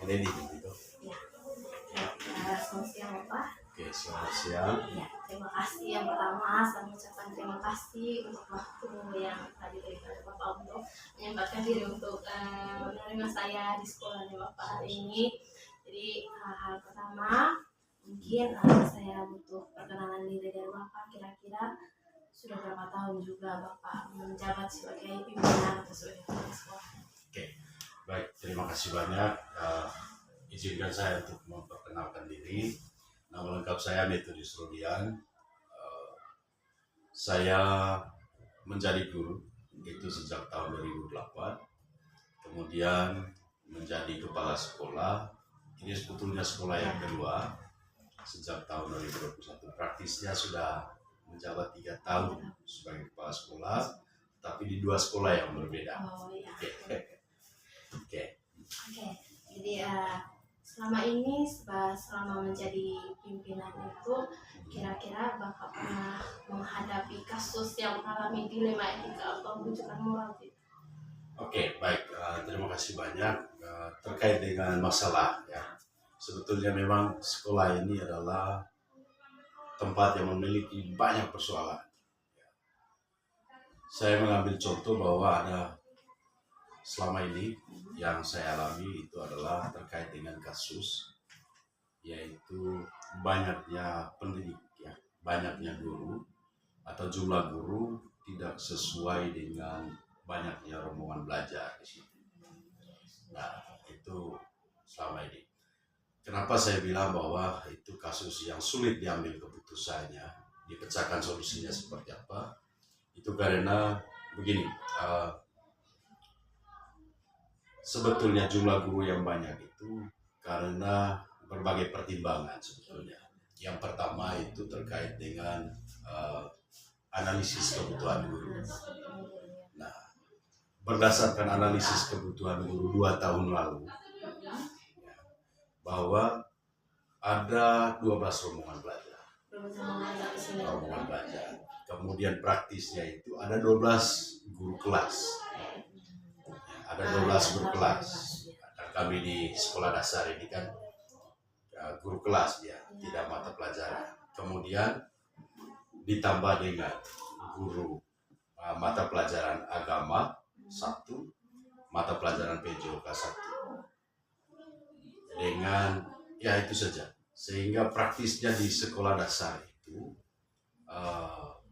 Lady gitu. Selamat siang Bapak. Oke, selamat siang. Ya, terima kasih. Yang pertama saya mengucapkan terima kasih untuk waktu yang tadi diberikan Bapak untuk menyempatkan diri untuk menerima saya di sekolahnya Bapak hari ini. Jadi hal pertama mungkin saya butuh perkenalan diri dari Bapak. Kira-kira sudah berapa tahun juga Bapak menjabat sebagai pimpinan atau sebagai kepala sekolah? Oke, baik, terima kasih banyak. Izinkan saya untuk memperkenalkan diri. Nama lengkap saya Methodis Rodian. Saya menjadi guru itu sejak tahun 2008. Kemudian menjadi kepala sekolah. Ini sebetulnya sekolah yang kedua sejak tahun 2021. Praktisnya sudah menjabat 3 tahun sebagai kepala sekolah, tapi di 2 sekolah yang berbeda. Oh iya. Oke. Jadi selama ini selama menjadi pimpinan itu kira-kira Bapak pernah menghadapi kasus yang mengalami dilema etika atau rujukan moral gitu? Oke, baik. Terima kasih banyak terkait dengan masalah ya. Sebetulnya memang sekolah ini adalah tempat yang memiliki banyak persoalan. Saya mengambil contoh bahwa ada selama ini yang saya alami itu adalah terkait dengan kasus yaitu banyaknya pendidik ya, banyaknya guru atau jumlah guru tidak sesuai dengan banyaknya rombongan belajar di situ. Nah, itu selama ini. Kenapa saya bilang bahwa itu kasus yang sulit diambil keputusannya, dipecahkan solusinya seperti apa? Itu karena begini, sebetulnya jumlah guru yang banyak itu karena berbagai pertimbangan sebetulnya. Yang pertama itu terkait dengan analisis kebutuhan guru. Nah, berdasarkan analisis kebutuhan guru 2 tahun lalu, bahwa ada 12 rombongan belajar. Kemudian praktisnya itu ada 12 guru kelas. Ada 12 guru kelas. Dan kami di sekolah dasar ini kan guru kelas ya, tidak mata pelajaran. Kemudian ditambah dengan guru mata pelajaran agama 1, mata pelajaran PJOK 1. Dengan ya itu saja, sehingga praktisnya di sekolah dasar itu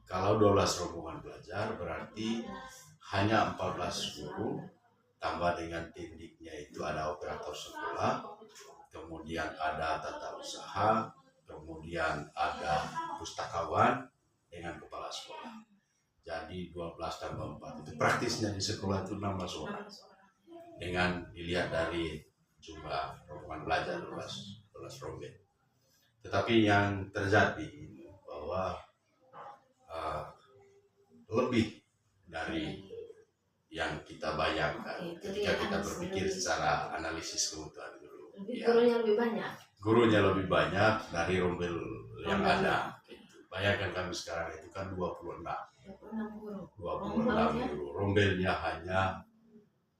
kalau 12 rombongan belajar berarti hanya 14 guru, tambah dengan tindiknya itu ada operator sekolah, kemudian ada tata usaha, kemudian ada pustakawan dengan kepala sekolah. Jadi 12 tambah 4 itu praktisnya di sekolah itu 16 orang. Dengan dilihat dari jumlah rombongan belajar 12 rombel. Tetapi yang terjadi bahwa lebih dari yang kita bayangkan ketika kita berpikir secara analisis kebutuhan guru. Gurunya lebih banyak. Gurunya lebih banyak dari rombel yang ada. Bayangkan kami sekarang itu kan 26 guru. 26 guru. Rombelnya hanya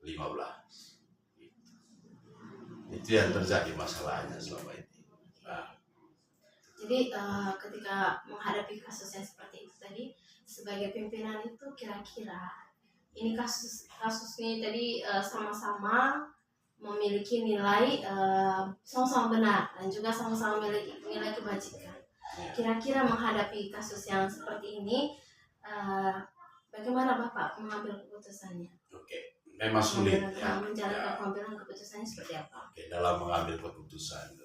15. Itu yang terjadi masalahnya selama ini. Nah. Jadi ketika menghadapi kasus yang seperti itu tadi, sebagai pimpinan itu kira-kira ini kasusnya tadi sama-sama memiliki nilai sama-sama benar dan juga sama-sama memiliki nilai kebajikan. Kira-kira menghadapi kasus yang seperti ini, bagaimana Bapak mengambil keputusannya? Oke. Memang sulit ya. Menjalankan pengambilan keputusannya seperti apa? Oke, dalam mengambil keputusan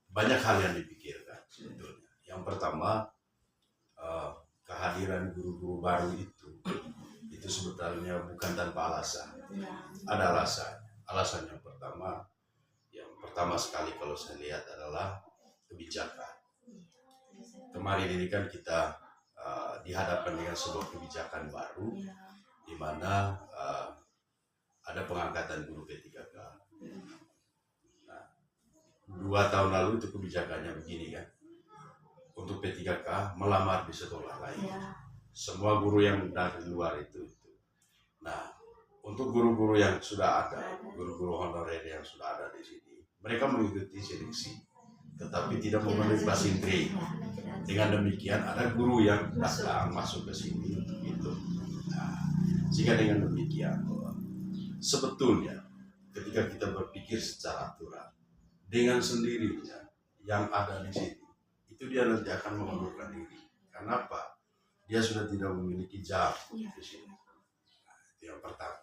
banyak hal yang dipikirkan sebetulnya. Yang pertama, kehadiran guru-guru baru itu sebetulnya bukan tanpa alasan. Ada alasan. Alasan yang pertama sekali kalau saya lihat adalah kebijakan. Kemarin ini kan kita dihadapkan dengan sebuah kebijakan baru, di mana ada pengangkatan guru P3K. Nah, 2 tahun lalu itu kebijakannya begini kan. Untuk P3K melamar di sekolah lain. Semua guru yang dari luar itu. Nah, untuk guru-guru yang sudah ada, guru-guru honorer yang sudah ada di sini, mereka mengikuti seleksi, tetapi tidak memenuhi passing grade. Dengan demikian ada guru yang datang masuk ke sini untuk itu. Nah, sehingga dengan demikian sebetulnya ketika kita berpikir secara aturan, dengan sendirinya yang ada di sini itu dia nanti akan mengundurkan diri. Kenapa? Dia sudah tidak memiliki jam di sini. Nah, itu yang pertama.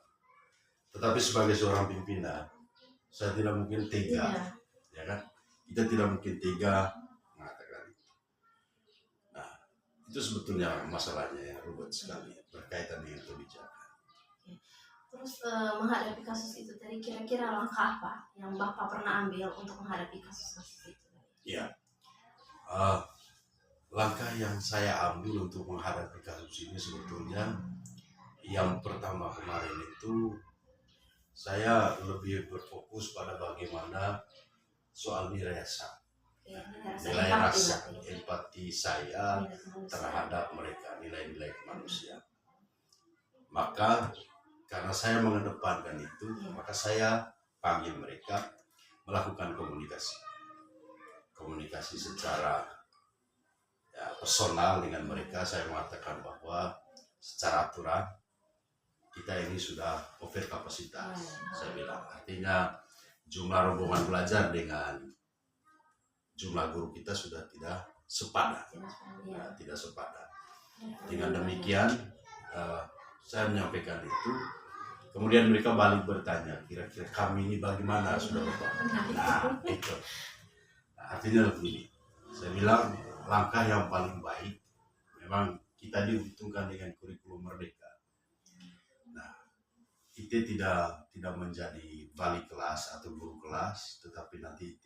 Tetapi sebagai seorang pimpinan, saya tidak mungkin tega, ya kan? Kita tidak mungkin tega mengatakan itu. Nah, itu sebetulnya masalahnya yang rumit sekali berkaitan dengan kebijakan. Terus menghadapi kasus itu tadi, kira-kira langkah apa yang Bapak pernah ambil untuk menghadapi kasus-kasus itu? Ya, langkah yang saya ambil untuk menghadapi kasus ini sebetulnya yang pertama kemarin itu saya lebih berfokus pada bagaimana soal nilai rasa, nilai rasa, empati saya terhadap mereka, nilai-nilai kemanusiaan. Maka karena saya mengedepankan itu, maka saya panggil mereka melakukan komunikasi secara personal dengan mereka. Saya mengatakan bahwa secara aturan kita ini sudah over kapasitas. Saya bilang artinya jumlah rombongan belajar dengan jumlah guru kita sudah tidak sepadan. Tidak sepadan. Dengan demikian saya menyampaikan itu. Kemudian mereka balik bertanya, kira-kira kami ini bagaimana sudah Bapak? Nah itu. Nah, artinya begini, saya bilang langkah yang paling baik memang kita diuntungkan dengan kurikulum merdeka. Nah, kita tidak menjadi wali kelas atau guru kelas, tetapi nanti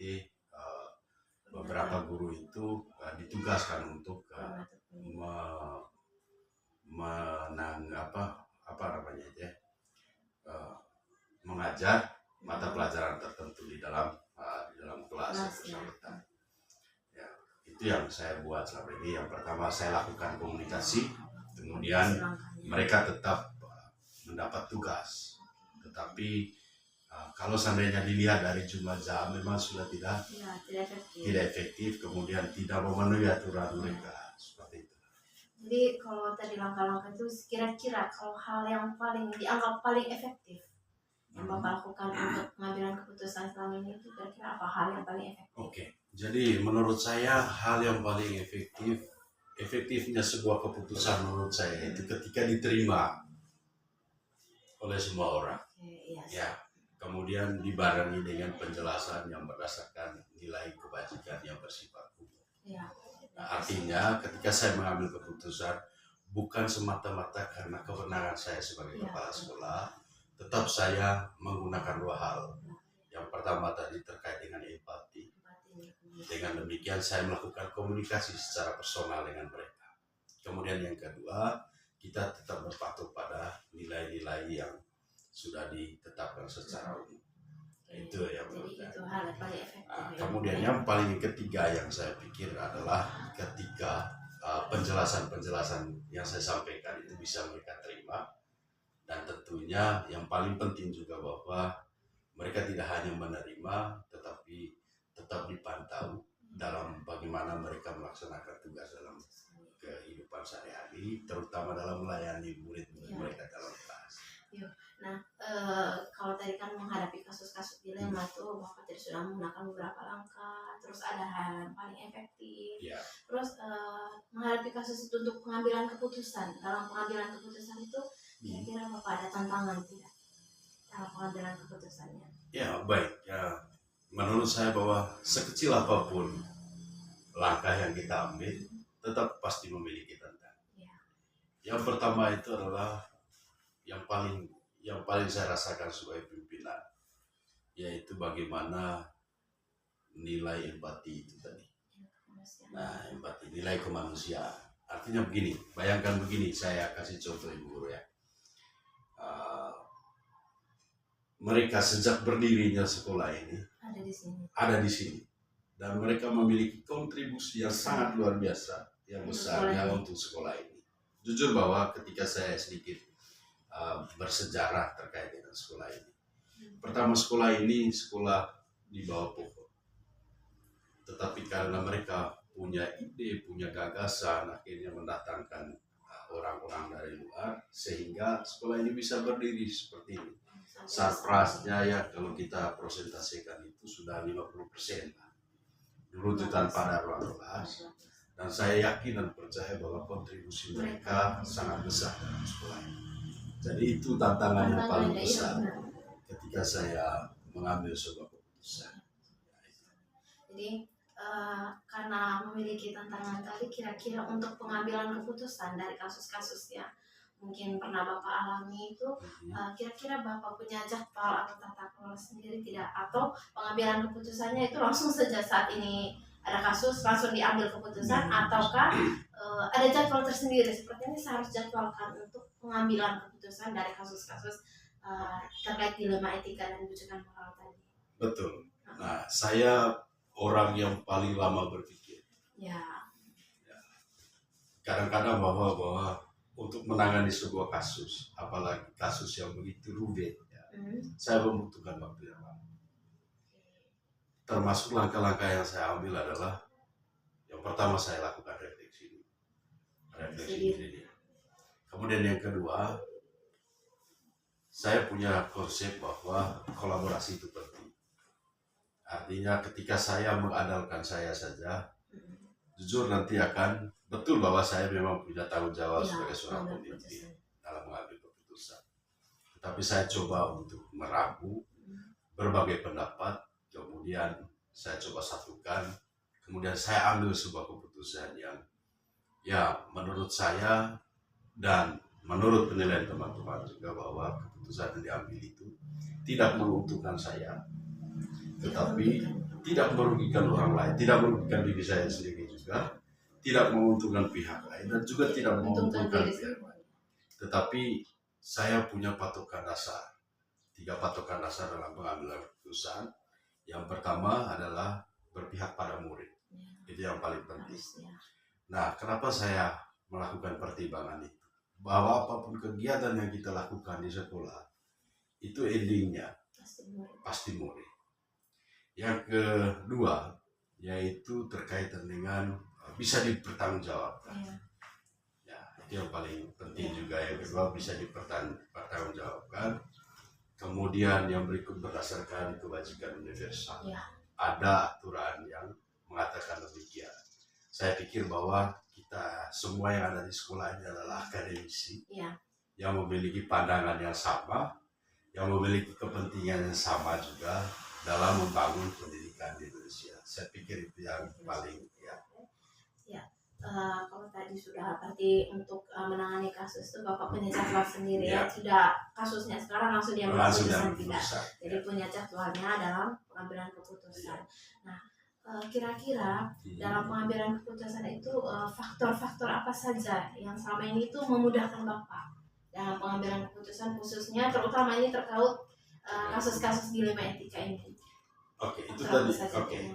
beberapa guru itu ditugaskan untuk mengajar mata pelajaran tertentu di dalam kelas bersangkutan. Ya, itu yang saya buat selama ini. Yang pertama saya lakukan komunikasi, kemudian mereka tetap mendapat tugas, tetapi kalau seandainya dilihat dari jumlah jam memang sudah tidak efektif, kemudian tidak memenuhi aturan mereka seperti itu. Jadi kalau tadi langkah-langkah itu kira-kira kalau hal yang paling dianggap paling efektif yang Bapak lakukan untuk pengambilan keputusan selama ini itu kira-kira apa hal yang paling efektif? Oke, jadi menurut saya hal yang paling efektifnya sebuah keputusan menurut saya itu ketika diterima oleh semua orang. Ya, kemudian dibarengi dengan penjelasan yang berdasarkan nilai kebajikan yang bersifat umum. Nah, artinya ketika saya mengambil keputusan bukan semata-mata karena kewenangan saya sebagai kepala sekolah, tetap saya menggunakan dua hal. Yang pertama tadi terkait dengan empati. Dengan demikian saya melakukan komunikasi secara personal dengan mereka. Kemudian yang kedua, kita tetap berpatok pada nilai-nilai yang sudah ditetapkan secara umum. Itu yang menurut saya. Kemudian yang paling ketiga yang saya pikir adalah ketika penjelasan yang saya sampaikan itu bisa mereka terima, dan tentunya yang paling penting juga bahwa mereka tidak hanya menerima tetapi tetap dipantau dalam bagaimana mereka melaksanakan tugas dalam kehidupan sehari-hari, terutama dalam melayani murid-murid mereka dalam kelas. Nah, kalau tadi kan menghadapi kasus-kasus dilema tuh Bapak tadi sudah menggunakan beberapa langkah, terus ada hal yang paling efektif, terus menghadapi kasus itu untuk pengambilan keputusan. Dalam pengambilan keputusan itu kira-kira Bapak ada tantangan tidak dalam pengambilan keputusannya? Ya baik, ya menurut saya bahwa sekecil apapun langkah yang kita ambil tetap pasti memiliki tantangan. Yang pertama itu adalah yang paling saya rasakan sebagai pimpinan, yaitu bagaimana nilai empati itu tadi. Nah, empati, nilai kemanusiaan. Artinya begini, bayangkan begini, saya kasih contoh Ibu Guru ya. Mereka sejak berdirinya sekolah ini ada di sini, dan mereka memiliki kontribusi yang sangat luar biasa, yang besarnya untuk sekolah ini. Jujur bahwa ketika saya sedikit bersejarah terkait dengan sekolah ini. Pertama, sekolah ini sekolah di bawah pohon. Tetapi karena mereka punya ide, punya gagasan, akhirnya mendatangkan orang-orang dari luar, sehingga sekolah ini bisa berdiri seperti ini. Sarprasnya ya kalau kita presentasikan itu sudah 50% lah. Dulu itu tanpa ada ruang kelas, dan saya yakin dan percaya bahwa kontribusi mereka sangat besar dalam sekolah ini. Jadi itu tantangan yang paling besar ketika saya mengambil sebuah keputusan. Jadi karena memiliki tantangan tadi, kira-kira untuk pengambilan keputusan dari kasus-kasus yang mungkin pernah Bapak alami itu, kira-kira Bapak punya jadwal atau tata kelola sendiri tidak? Atau pengambilan keputusannya itu langsung saja saat ini ada kasus langsung diambil keputusan, ataukah ada jadwal tersendiri seperti ini saya harus jadwalkan untuk pengambilan keputusan dari kasus-kasus terkait dilema etika dan bujukan moral tadi? Betul. Nah, saya orang yang paling lama berpikir. Ya. Kadang-kadang bahwa untuk menangani sebuah kasus, apalagi kasus yang begitu rumit, ya, saya membutuhkan waktu yang lama. Termasuk langkah-langkah yang saya ambil adalah, yang pertama saya lakukan refleksi diri. Kemudian yang kedua, saya punya konsep bahwa kolaborasi itu penting. Artinya ketika saya mengandalkan saya saja, jujur nanti akan betul bahwa saya memang punya tanggung jawab sebagai seorang pemimpin dalam mengambil keputusan. Tetapi saya coba untuk merangkum berbagai pendapat, kemudian saya coba satukan, kemudian saya ambil sebuah keputusan yang ya menurut saya dan menurut penilaian teman-teman juga bahwa keputusan yang diambil itu tidak menguntungkan saya, tetapi tidak merugikan orang lain, tidak merugikan diri saya sendiri juga, tidak menguntungkan pihak lain, dan juga tidak menguntungkan pihak lain. Tetapi saya punya patokan dasar, 3 patokan dasar dalam pengambilan keputusan. Yang pertama adalah berpihak pada murid, itu yang paling penting. Nah, kenapa saya melakukan pertimbangan itu? Bahwa apapun kegiatan yang kita lakukan di sekolah, itu endingnya pasti murid. Yang kedua, yaitu terkaitan dengan bisa dipertanggungjawabkan. Ya, itu yang paling penting juga. Yang kedua, bisa dipertanggungjawabkan. Kemudian yang berikut berdasarkan kewajiban universal. Ada aturan yang mengatakan demikian. Saya pikir bahwa kita semua yang ada di sekolah ini adalah akademisi yang memiliki pandangan yang sama, yang memiliki kepentingan yang sama juga dalam membangun pendidikan di Indonesia. Saya pikir itu yang paling kalau tadi sudah berarti untuk menangani kasus itu Bapak punya jadwal sendiri ya, tidak kasusnya sekarang langsung diambil keputusan, tidak. Jadi punya jadwalnya dalam pengambilan keputusan. Nah, kira-kira dalam pengambilan keputusan itu faktor-faktor apa saja yang selama ini itu memudahkan Bapak dalam pengambilan keputusan, khususnya terutama ini terkait kasus-kasus dilema etika ini?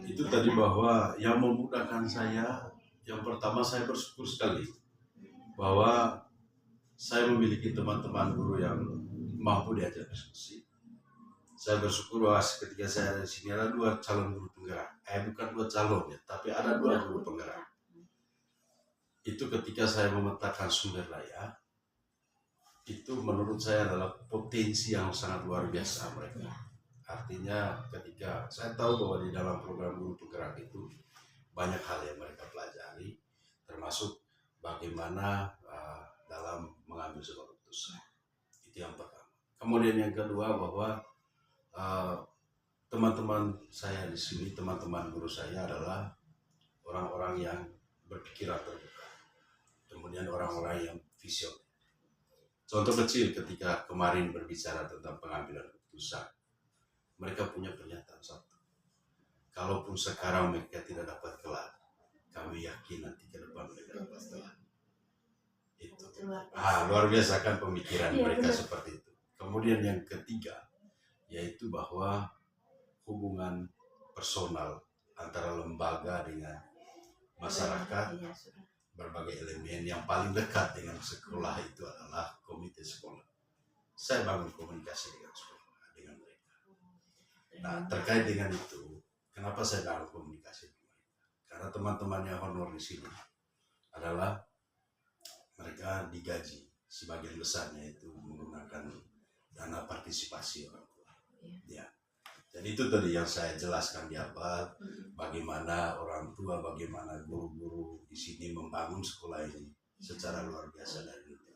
Itu tadi bahwa yang memudahkan saya, yang pertama saya bersyukur sekali bahwa saya memiliki teman-teman guru yang mampu diajak diskusi. Saya bersyukur bahwa ketika saya ada di sini ada 2 calon guru penggerak. Bukan 2 calon ya, tapi ada 2 guru penggerak. Itu ketika saya memetakan sumber daya, itu menurut saya adalah potensi yang sangat luar biasa mereka. Artinya ketika saya tahu bahwa di dalam program guru penggerak itu banyak hal yang mereka pelajari, termasuk bagaimana dalam mengambil sebuah keputusan. Itu yang pertama. Kemudian yang kedua bahwa teman-teman saya di sini, teman-teman guru saya adalah orang-orang yang berpikiran terbuka, kemudian orang-orang yang visioner. Contoh kecil ketika kemarin berbicara tentang pengambilan keputusan, mereka punya pernyataan satu. Kalaupun sekarang mereka tidak dapat kelar, kami yakin nanti ke depan mereka dapat kelar. Itu luar biasa kan pemikiran mereka seperti itu. Kemudian yang ketiga, yaitu bahwa hubungan personal antara lembaga dengan masyarakat, berbagai elemen yang paling dekat dengan sekolah itu adalah komite sekolah. Saya bangun komunikasi dengan sekolah, dengan mereka. Nah, terkait dengan itu, kenapa saya dalam komunikasi dengan mereka? Karena teman-teman yang honor di sini adalah mereka digaji sebagian besarnya itu menggunakan dana partisipasi orang tua. Ya. Jadi itu tadi yang saya jelaskan di awal, bagaimana orang tua, bagaimana guru-guru di sini membangun sekolah ini secara luar biasa dari itu.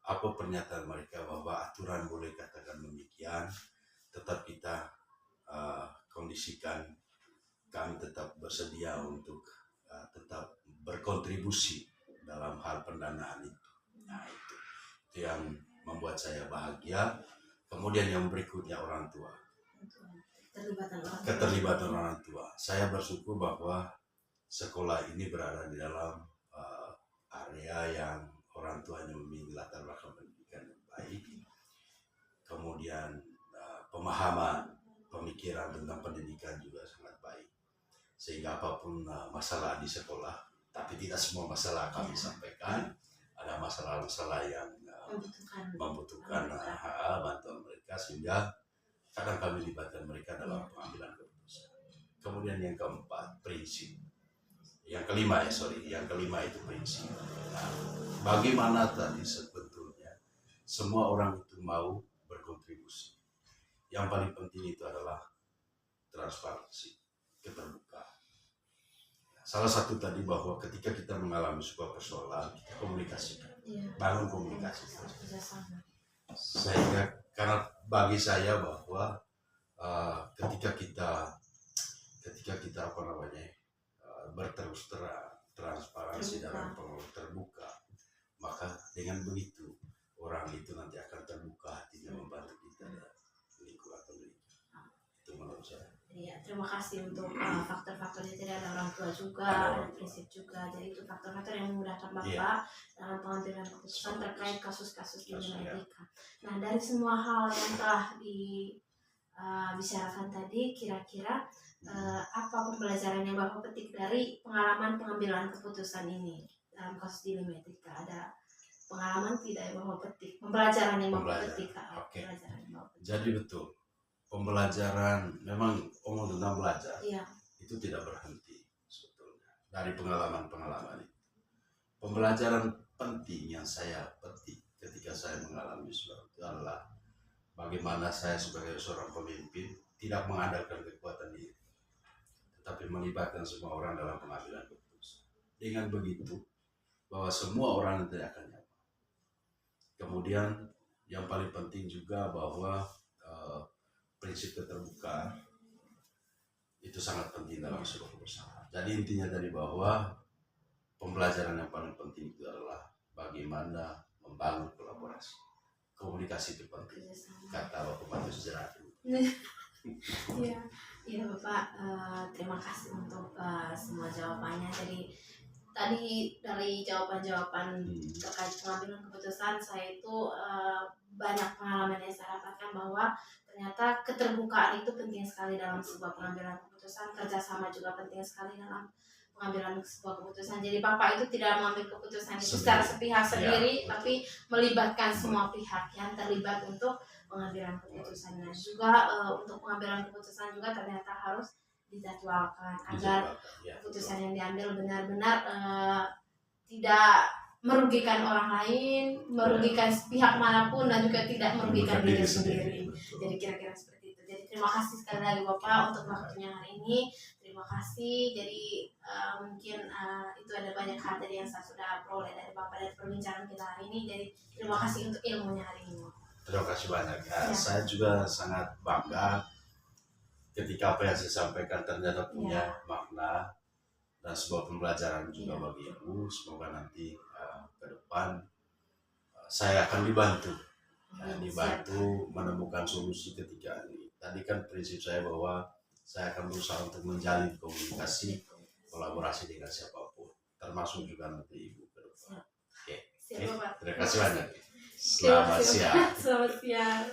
Apa pernyataan mereka bahwa aturan boleh katakan demikian, tetap kita kondisikan, kami tetap bersedia untuk tetap berkontribusi dalam hal pendanaan itu. Nah, itu yang membuat saya bahagia. Kemudian yang berikutnya orang tua. Keterlibatan orang tua. Saya bersyukur bahwa sekolah ini berada di dalam area yang orang tuanya memiliki latar belakang pendidikan yang baik. Kemudian pemahaman, pemikiran tentang pendidikan juga sangat baik. Sehingga apapun masalah di sekolah, tapi tidak semua masalah kami sampaikan. Ada masalah-masalah yang membutuhkan bantuan mereka, sehingga kadang kami libatkan mereka dalam pengambilan keputusan. Kemudian yang keempat, prinsip. Yang kelima itu prinsip. Nah, bagaimana tadi sebetulnya semua orang itu mau berkontribusi. Yang paling penting itu adalah transparansi, keterbukaan. Salah satu tadi bahwa ketika kita mengalami sebuah persoalan, kita komunikasikan, bangun komunikasi. Sehingga karena bagi saya bahwa ketika kita berterus terang, transparansi dalam pengelolaan terbuka, maka dengan begitu orang itu nanti akan terbuka hatinya membantu kita dan lingkungan pendidikan. Itu menurut saya. Iya, terima kasih untuk faktor-faktor itu. Ada orang tua juga, ada prinsip juga. Jadi itu faktor-faktor yang memudahkan Bapak dalam pengambilan keputusan terkait kasus-kasus di Etika. Nah, dari semua hal yang telah dibicarakan tadi, kira-kira apa pembelajaran yang Bapak petik dari pengalaman pengambilan keputusan ini dalam kasus di Etika? Ada pengalaman tidak yang Bapak petik? Pembelajaran yang Bapak petik? Jadi betul. Pembelajaran, memang omong tentang belajar itu tidak berhenti sebetulnya dari pengalaman-pengalaman itu. Pembelajaran penting yang saya petik ketika saya mengalami sesuatu itu adalah bagaimana saya sebagai seorang pemimpin tidak mengandalkan kekuatan diri, tetapi melibatkan semua orang dalam pengambilan keputusan. Dengan begitu, bahwa semua orang nanti akan nyaman. Kemudian yang paling penting juga bahwa prinsip keterbukaan itu sangat penting dalam sebuah perusahaan. Jadi intinya dari bahwa pembelajaran yang paling penting itu adalah bagaimana membangun kolaborasi. Komunikasi itu penting. Kata Bapak Batu Sejarah. Iya Bapak, terima kasih untuk semua jawabannya. Jadi tadi dari jawaban-jawaban terkait pengambilan keputusan, saya itu banyak pengalaman yang saya dapatkan bahwa ternyata keterbukaan itu penting sekali dalam sebuah pengambilan keputusan. Kerjasama juga penting sekali dalam pengambilan sebuah keputusan. Jadi Bapak itu tidak mengambil keputusan itu secara sepihak sendiri, tapi melibatkan semua pihak yang terlibat untuk pengambilan keputusan. Dan juga untuk pengambilan keputusan juga ternyata harus dijadwalkan agar keputusan yang diambil benar-benar tidak merugikan orang lain, merugikan pihak manapun, dan juga tidak merugikan diri sendiri. Jadi kira-kira seperti itu. Jadi terima kasih sekali lagi Bapak untuk waktunya hari ini. Terima kasih. Jadi mungkin itu ada banyak hal tadi yang saya sudah peroleh dari Bapak dari perbincangan kita hari ini. Jadi terima kasih untuk ilmunya hari ini. Terima kasih banyak. Saya juga sangat bangga ketika apa yang saya sampaikan ternyata punya makna dan sebuah pembelajaran juga bagi Ibu. Semoga nanti ke depan saya akan dibantu menemukan solusi ketika ini. Tadi kan prinsip saya bahwa saya akan berusaha untuk menjalin komunikasi, kolaborasi dengan siapapun, termasuk juga nanti Ibu ke depan. Oke. Terima kasih banyak. Selamat siang. Selamat siang.